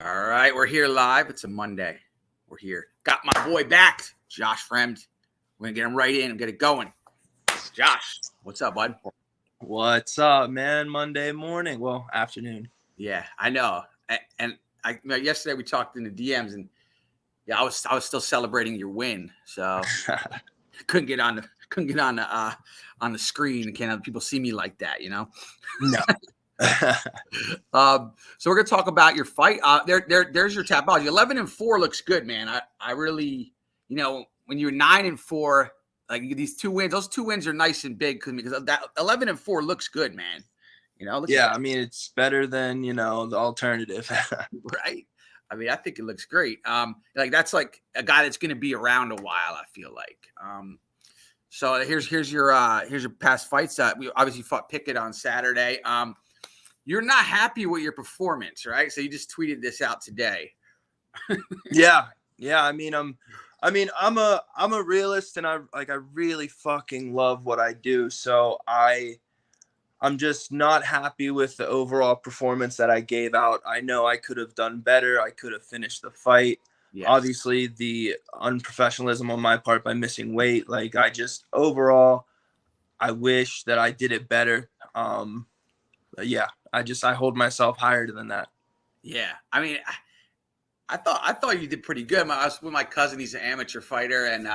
All right, we're here live. It's a Monday. We're here. Got my boy back, Josh Fremd. We're going to get him right in and get it going. Josh, what's up, bud? What's up, man? Monday morning. Well, afternoon. Yeah, I know. And yesterday we talked in the DMs, and yeah, I was still celebrating your win, so couldn't get on the screen and can't have people see me like that, you know. No. So we're gonna talk about your fight. There's your Tapology. 11-4 looks good, man. I really, when you're 9-4, like these two wins, those two wins are nice and big because that 11-4 looks good, man. Yeah, I mean it's better than the alternative, right? I mean, I think it looks great. Like that's like a guy that's gonna be around a while. I feel like. So here's your past fights. We obviously fought Pickett on Saturday. You're not happy with your performance, right? So you just tweeted this out today. Yeah. I mean, I'm a realist, and I really fucking love what I do. So I'm just not happy with the overall performance that I gave out. I know I could have done better. I could have finished the fight. Yes. Obviously, the unprofessionalism on my part by missing weight. Like overall, I wish that I did it better. Yeah, I hold myself higher than that. Yeah, I mean, I thought you did pretty good. I was with my cousin; he's an amateur fighter, and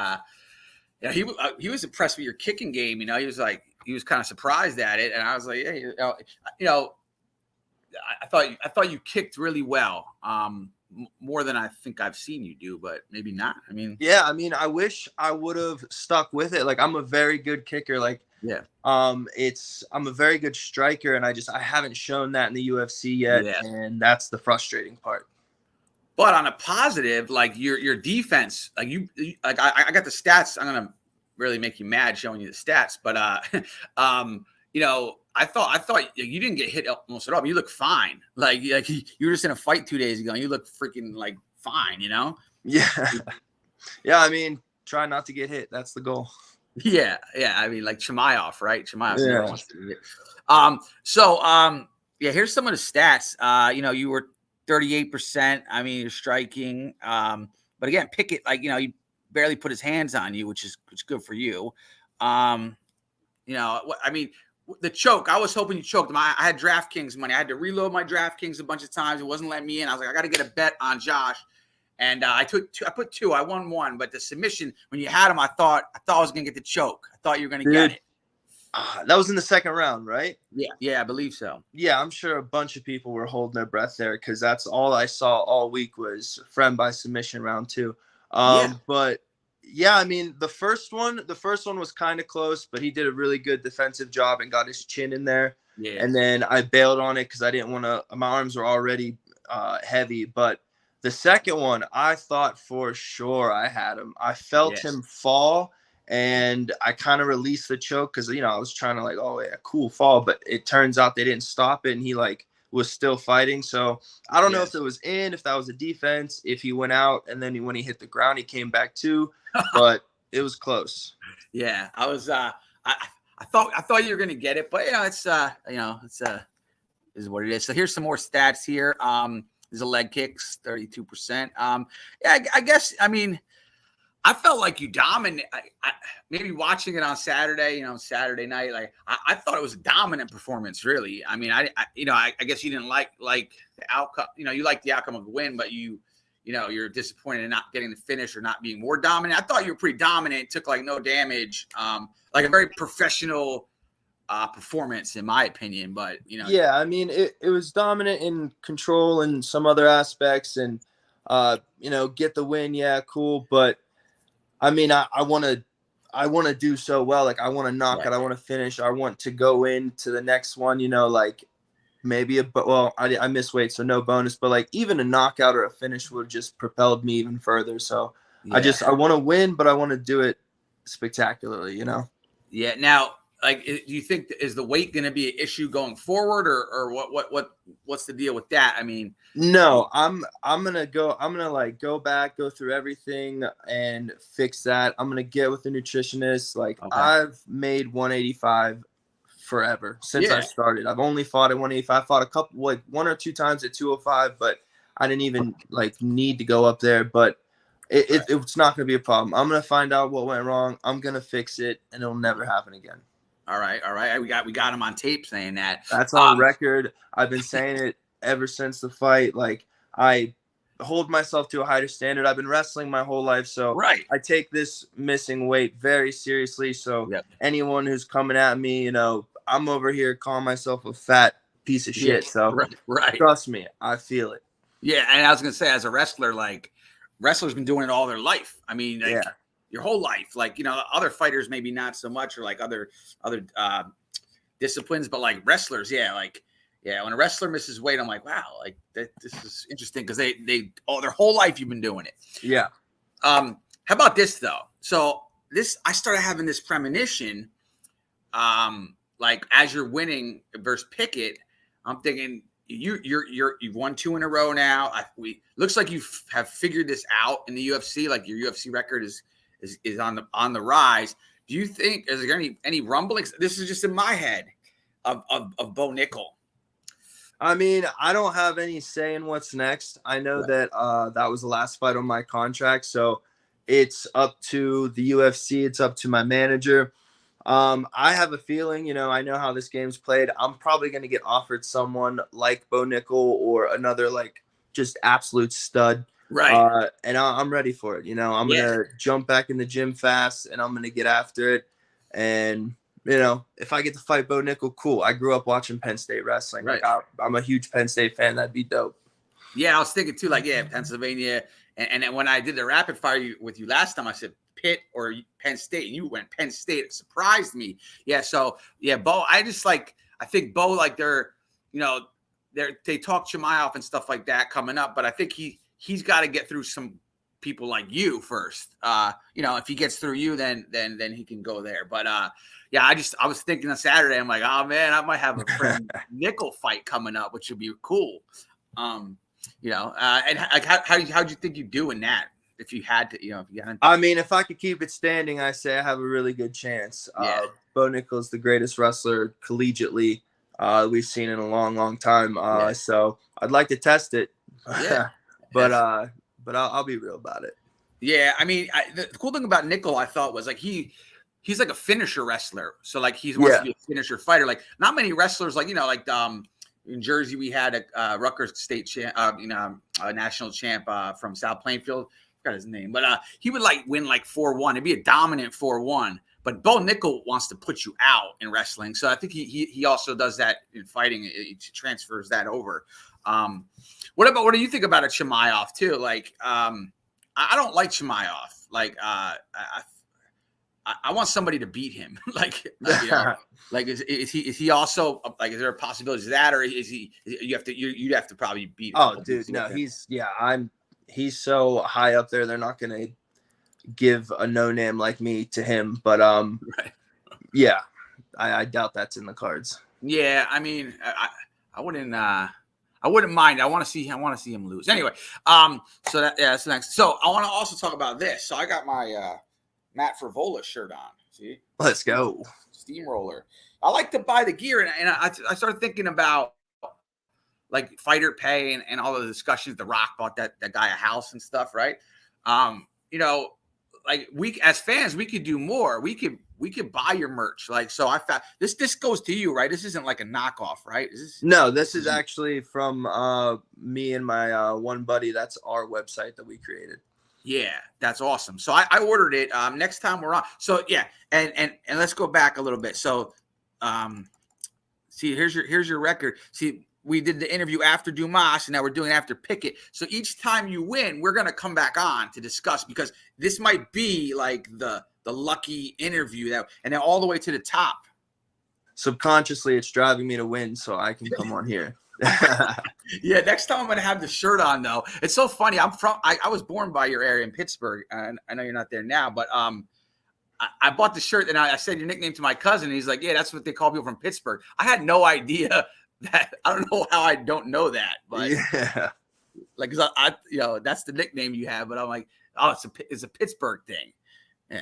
he was impressed with your kicking game. He was kind of surprised at it, and I was like, hey, I thought you kicked really well, more than I think I've seen you do, but maybe not. I mean, I wish I would have stuck with it. Like I'm a very good kicker. Like. Yeah. I'm a very good striker, and I haven't shown that in the UFC yet, and that's the frustrating part. But on a positive, like your defense, like I got the stats. I'm gonna really make you mad showing you the stats, but I thought you didn't get hit almost at all. You look fine. Like you were just in a fight 2 days ago, and you look freaking like fine. Yeah. I mean, try not to get hit. That's the goal. Yeah. I mean, like Chimaev, right? Chimaev. Yeah. Here's some of the stats. You were 38%. I mean, you're striking. But again, Pickett, he barely put his hands on you, which is good for you. I mean, the choke. I was hoping you choked him. I had DraftKings money. I had to reload my DraftKings a bunch of times. It wasn't letting me in. I was like, I got to get a bet on Josh. And I put two. I won one, but the submission, when you had him, I thought I was gonna get the choke. I thought you were gonna get it. That was in the second round, right? Yeah, I believe so. Yeah, I'm sure a bunch of people were holding their breath there because that's all I saw all week was Fremd by submission round 2. But yeah, I mean the first one was kind of close, but he did a really good defensive job and got his chin in there. Yeah. And then I bailed on it because I didn't want to. My arms were already heavy, but. The second one, I thought for sure I had him. I felt him fall, and I kind of released the choke because, I was trying to cool fall, but it turns out they didn't stop it, and he was still fighting. So I don't know if it was if that was a defense, if he went out, and then when he hit the ground, he came back too, but it was close. Yeah, I was. I thought you were gonna get it, but it's is what it is. So here's some more stats here. There's a leg kicks, 32%. I guess, I mean, I felt like you dominate. Maybe watching it on Saturday, Saturday night, I thought it was a dominant performance, really. I mean, I guess you didn't like the outcome. You like the outcome of the win, but you're disappointed in not getting the finish or not being more dominant. I thought you were pretty dominant, took no damage, like a very professional performance in my opinion, but yeah, I mean it was dominant in control and some other aspects, and get the win, cool, but I mean I want to do so well, like I want to knock it, I want to finish, I want to go into the next one, maybe I miss weight, so no bonus, but even a knockout or a finish would have just propelled me even further. So I want to win, but I want to do it spectacularly. Now, do you think is the weight going to be an issue going forward, or what's the deal with that? I mean, no, I'm gonna go back, go through everything and fix that. I'm gonna get with the nutritionist. I've made 185 forever since I started. I've only fought at 185. I fought a couple, one or two times at 205, but I didn't even like need to go up there, but it's not going to be a problem. I'm going to find out what went wrong. I'm going to fix it, and it'll never happen again. All right. We got him on tape saying that. That's on record. I've been saying it ever since the fight. Like, I hold myself to a higher standard. I've been wrestling my whole life, so I take this missing weight very seriously. So anyone who's coming at me, you know, I'm over here calling myself a fat piece of shit. So trust me, I feel it. Yeah, and I was gonna say, as a wrestler, like, wrestlers been doing it all their life. I mean, like, your whole life. Like, you know, other fighters maybe not so much, or like other disciplines, but like wrestlers, when a wrestler misses weight, I'm like, wow, like this is interesting, because they their whole life you've been doing it. Yeah. How about this though? So I started having this premonition, like, as you're winning versus Pickett, I'm thinking you've won 2 in a row now. Looks like you have figured this out in the UFC. Like, your UFC record is on the rise. Do you think, is there any rumblings? This is just in my head of Bo Nickel. I mean, I don't have any say in what's next. I know that that was the last fight on my contract, so it's up to the UFC. It's up to my manager. I have a feeling, you know, I know how this game's played. I'm probably going to get offered someone like Bo Nickel or another, like, just absolute stud. Right. And I'm ready for it. You know, I'm going to jump back in the gym fast, and I'm going to get after it. And, you know, if I get to fight Bo Nickel, cool. I grew up watching Penn State wrestling. Like, I'm a huge Penn State fan. That'd be dope. Yeah, I was thinking too, like, Pennsylvania. And then when I did the rapid fire with you last time, I said Pitt or Penn State, and you went Penn State. It surprised me. Yeah, so Bo. I think Bo, like, they talk Chimaev and stuff like that coming up, but I think he's got to get through some people like you first. You know, if he gets through you, then he can go there. But I was thinking on Saturday, I'm like, oh man, I might have a Fremd Nickel fight coming up, which would be cool. You know, and how'd you think you'd do in that? If you had to, you know, I mean, if I could keep it standing, I say I have a really good chance. Bo Nickel is the greatest wrestler collegiately we've seen in a long, long time. So I'd like to test it. But I'll be real about it. Yeah, I mean, the cool thing about Nickel, I thought, was like he's like a finisher wrestler. So like he wants to be a finisher fighter. Like, not many wrestlers, like, you know, like in Jersey we had a Rutgers state champ, a national champ from South Plainfield. I forgot his name, but he would like win like 4-1. It'd be a dominant 4-1. But Bo Nickel wants to put you out in wrestling. So I think he also does that in fighting. He transfers that over. What do you think about a Chimaev too? Like, I don't like Chimaev. Like, I want somebody to beat him. Like, you know, like is he also, like, is there a possibility of that, or is he? You'd have to probably beat him. Oh, dude, no, he's so high up there. They're not gonna give a no name like me to him. But yeah, I doubt that's in the cards. Yeah, I mean, I wouldn't mind. I want to see him lose. Anyway, so that's next. So I want to also talk about this. So I got my Matt Frivola shirt on. See? Let's go. Steamroller. I like to buy the gear, and I started thinking about, like, fighter pay and all the discussions. The Rock bought that guy a house and stuff, right? You know, like, we as fans, we could do more. We could buy your merch. Like, so I found this goes to you, right? This isn't like a knockoff, right? No, this is actually from me and my one buddy. That's our website that we created. Yeah, that's awesome. So I ordered it. Next time we're on. So yeah, and let's go back a little bit. So see, here's your record. See, we did the interview after Dumas, and now we're doing it after Pickett. So each time you win, we're gonna come back on to discuss, because this might be like the lucky interview and then all the way to the top. Subconsciously, it's driving me to win, so I can come on here. Yeah, next time I'm gonna have the shirt on though. It's so funny. I was born by your area in Pittsburgh, and I know you're not there now, but I bought the shirt, and I said your nickname to my cousin. And he's like, yeah, that's what they call people from Pittsburgh. I had no idea that. I don't know how I don't know that, but yeah, like, 'cause I you know, that's the nickname you have, but I'm like, oh, it's a Pittsburgh thing. Yeah,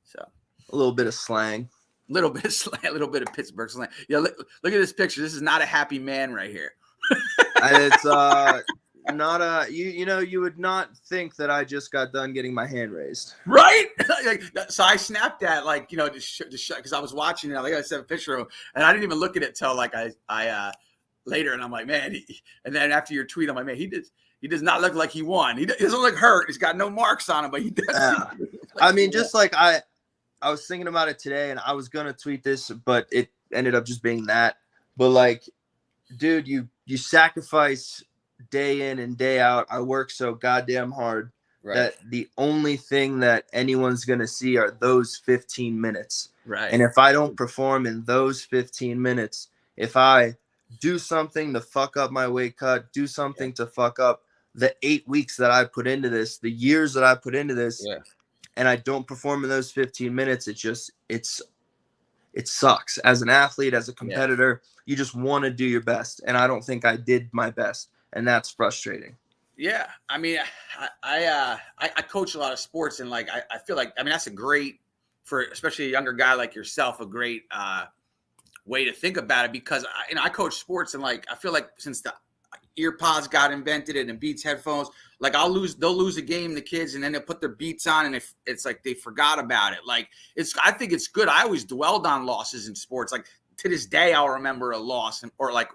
so a little bit of slang. Little bit of Pittsburgh slang. Yeah, look at this picture. This is not a happy man right here. It's not you would not think that I just got done getting my hand raised. Right? So I snapped that, like, because I was watching it. Like I said, a picture of him, and I didn't even look at it till like I later, and I'm like, man. And then after your tweet, I'm like, man, he does not look like he won. He doesn't look hurt. He's got no marks on him, but he does. I mean, just like I was thinking about it today, and I was gonna tweet this, but it ended up just being that. But like, dude, you sacrifice day in and day out. I work so goddamn hard that the only thing that anyone's going to see are those 15 minutes. Right. And if I don't perform in those 15 minutes, if I do something to fuck up my weight cut, do something to fuck up the 8 weeks that I put into this, the years that I put into this, and I don't perform in those 15 minutes, it sucks. As an athlete, as a competitor, you just want to do your best. And I don't think I did my best. And that's frustrating. Yeah. I mean, I coach a lot of sports, and like, I feel like, I mean, that's a great, for especially a younger guy like yourself, a great way to think about it, because I coach sports, and like, I feel like since the ear pods got invented and Beats headphones, like they'll lose a game, the kids, and then they'll put their Beats on, and it's like they forgot about it. Like, I think it's good. I always dwelled on losses in sports. Like, to this day, I'll remember a loss, or like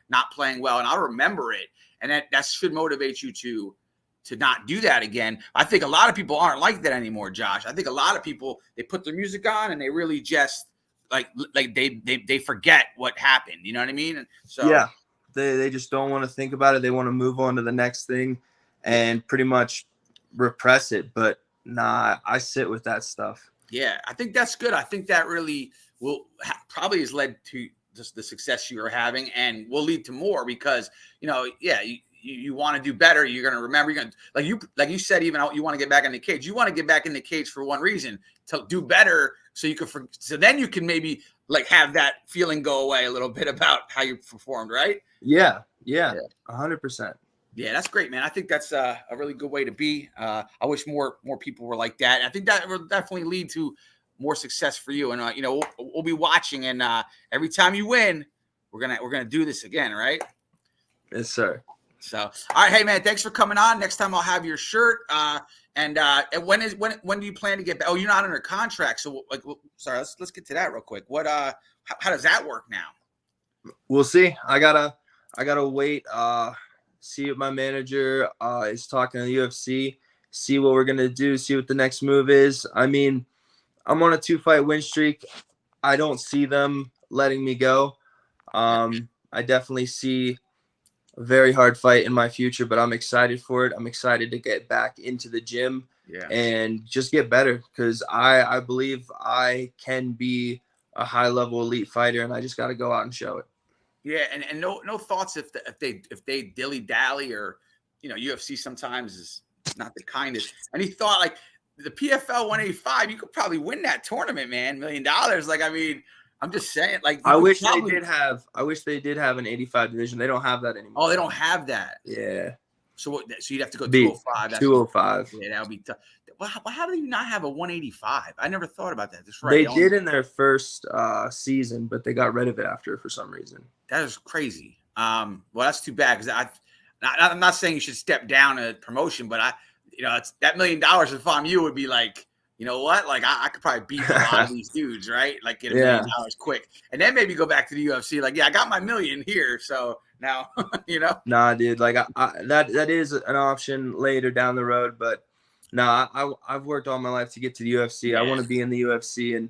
not playing well, and I'll remember it. And that should motivate you to not do that again. I think a lot of people aren't like that anymore, Josh. I think a lot of people, they put their music on and they really just like they forget what happened. You know what I mean? And so yeah, they just don't want to think about it. They want to move on to the next thing and pretty much repress it. But nah, I sit with that stuff. Yeah, I think that's good. I think that really probably has led to just the success you are having, and will lead to more, because you want to do better. You're going to remember. You're going to, like you said, even you want to get back in the cage. You want to get back in the cage for one reason, to do better, so then you can maybe like have that feeling go away a little bit about how you performed, right? Yeah, 100%. Yeah, that's great, man. I think that's a really good way to be. I wish more people were like that. And I think that will definitely lead to more success for you. And we'll be watching, and every time you win, we're gonna do this again, right? Yes, sir. So, all right, hey man, thanks for coming on. Next time I'll have your shirt. And when do you plan to get back? Oh, you're not under contract, so sorry. Let's get to that real quick. What how does that work now? We'll see. I gotta wait. See what my manager is talking to the UFC. See what we're gonna do. See what the next move is. I mean, I'm on a 2-fight win streak. I don't see them letting me go. I definitely see a very hard fight in my future, but I'm excited for it. I'm excited to get back into the gym and just get better, because I believe I can be a high-level elite fighter, and I just got to go out and show it. Yeah, and no thoughts if they dilly-dally, or UFC sometimes is not the kindest. Any thought, like, the PFL 185, you could probably win that tournament, man. $1 million. Like, I mean, I'm just saying, like, I wish they did have an 85 division. They don't have that anymore. Oh, they don't have that. Yeah. So you'd have to go 205. 205. Yeah, that would be tough. Well, how do you not have a 185? I never thought about that. That's right. They did in their first season, but they got rid of it after for some reason. That is crazy. Well, that's too bad, because I'm not saying you should step down a promotion, but it's that $1 million, if I'm you, would be like, you know what? Like, I could probably beat a lot of these dudes, right? Like, get $1 million quick, and then maybe go back to the UFC. Like, I got my $1 million here, so now, Nah, dude. Like, that is an option later down the road, but no, I've worked all my life to get to the UFC. Yeah. I want to be in the UFC, and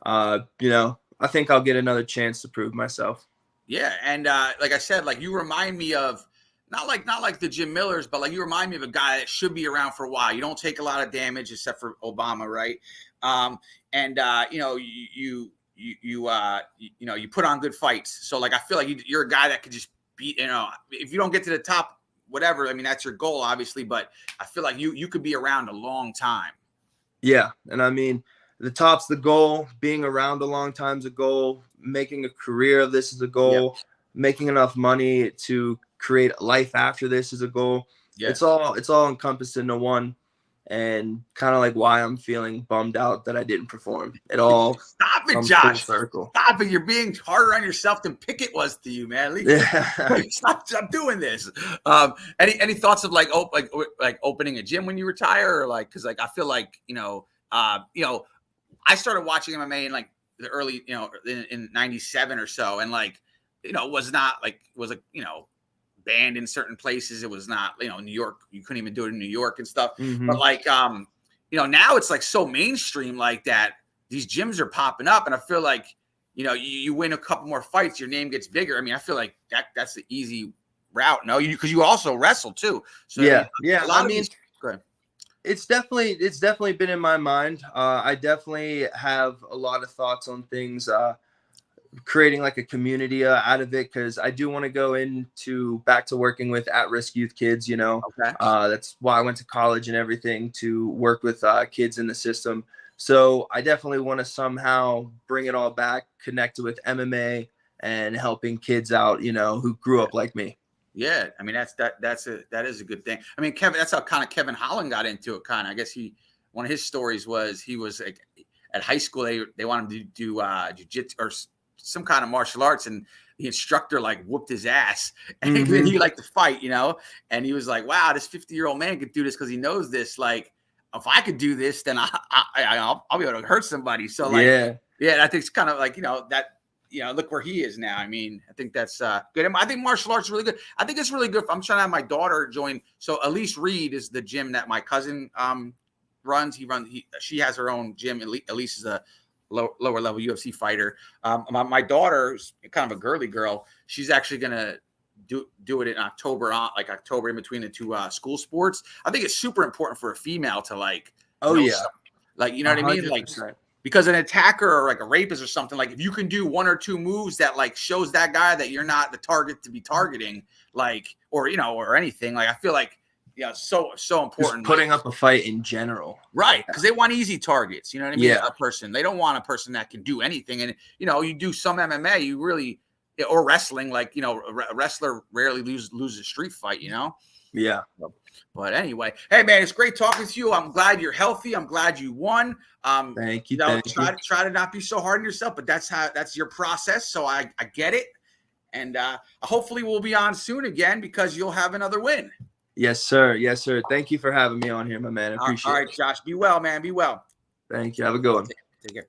I think I'll get another chance to prove myself. Yeah, and like I said, like, you remind me of not like the Jim Millers, but like, you remind me of a guy that should be around for a while. You don't take a lot of damage, except for Obama, right? You put on good fights. So like, I feel like you're a guy that could just beat. If you don't get to the top, whatever. I mean, that's your goal, obviously, but I feel like you could be around a long time. Yeah, and I mean, the top's the goal. Being around a long time's a goal. Making a career of this is a goal. Yep. Making enough money to create a life after this is a goal. Yeah. It's all encompassed into one. and kind of like why I'm feeling bummed out that I didn't perform. It all Stop it, comes Josh. full circle. Stop it. You're being harder on yourself than Pickett was to you, man. Yeah. Stop doing this. Any thoughts of like opening a gym when you retire, or like, because like I feel like I started watching MMA in like the early in '97 or so, and like was banned in certain places. It was not, New York, you couldn't even do it in New York and stuff. Mm-hmm. But like, now it's like so mainstream like that. These gyms are popping up, and I feel like, you win a couple more fights, your name gets bigger. I mean, I feel like that's the easy route. No, because you also wrestle too. So yeah. Go ahead. It's definitely been in my mind. I definitely have a lot of thoughts on things. Creating like a community out of it, because I do want to go back to working with at-risk youth kids. Okay. That's why I went to college and everything, to work with kids in the system. So I definitely want to somehow bring it all back, connected with MMA and helping kids out, who grew up like me. Yeah, I mean that is a good thing. I mean, Kevin, that's how kind of Kevin Holland got into it. Kind of, I guess one of his stories was he was like at high school, they wanted him to do jiu-jitsu or some kind of martial arts, and the instructor like whooped his ass, and Mm-hmm. he liked to fight, and he was like, wow, this 50-year-old man could do this because he knows this. Like, if I could do this, then I'll be able to hurt somebody. So like, yeah, I think it's kind of like, that, look where he is now. I mean, I think that's good. I think martial arts is really good. I think it's really good. I'm trying to have my daughter join. So Elise Reed is the gym that my cousin runs. She has her own gym. Elise is a lower level UFC fighter. My daughter's kind of a girly girl. She's actually gonna do it in October, October in between the two school sports. I think it's super important for a female to like. Oh yeah, like what I mean, 100%. like, because an attacker or like a rapist or something, like if you can do one or two moves that like shows that guy that you're not the target to be targeting, like, or or anything, like I feel like. Yeah, so important. Just putting up a fight in general, right? Because they want easy targets. You know what I mean? Yeah. A person, they don't want a person that can do anything. And you do some MMA, you really, or wrestling, like a wrestler rarely loses a street fight. Yeah. But anyway, hey man, it's great talking to you. I'm glad you're healthy. I'm glad you won. Thank you. Try to not be so hard on yourself, but that's your process. So I get it. And hopefully we'll be on soon again, because you'll have another win. Yes, sir. Yes, sir. Thank you for having me on here, my man. I appreciate it. All right, Josh. Be well, man. Be well. Thank you. Have a good one. Take care.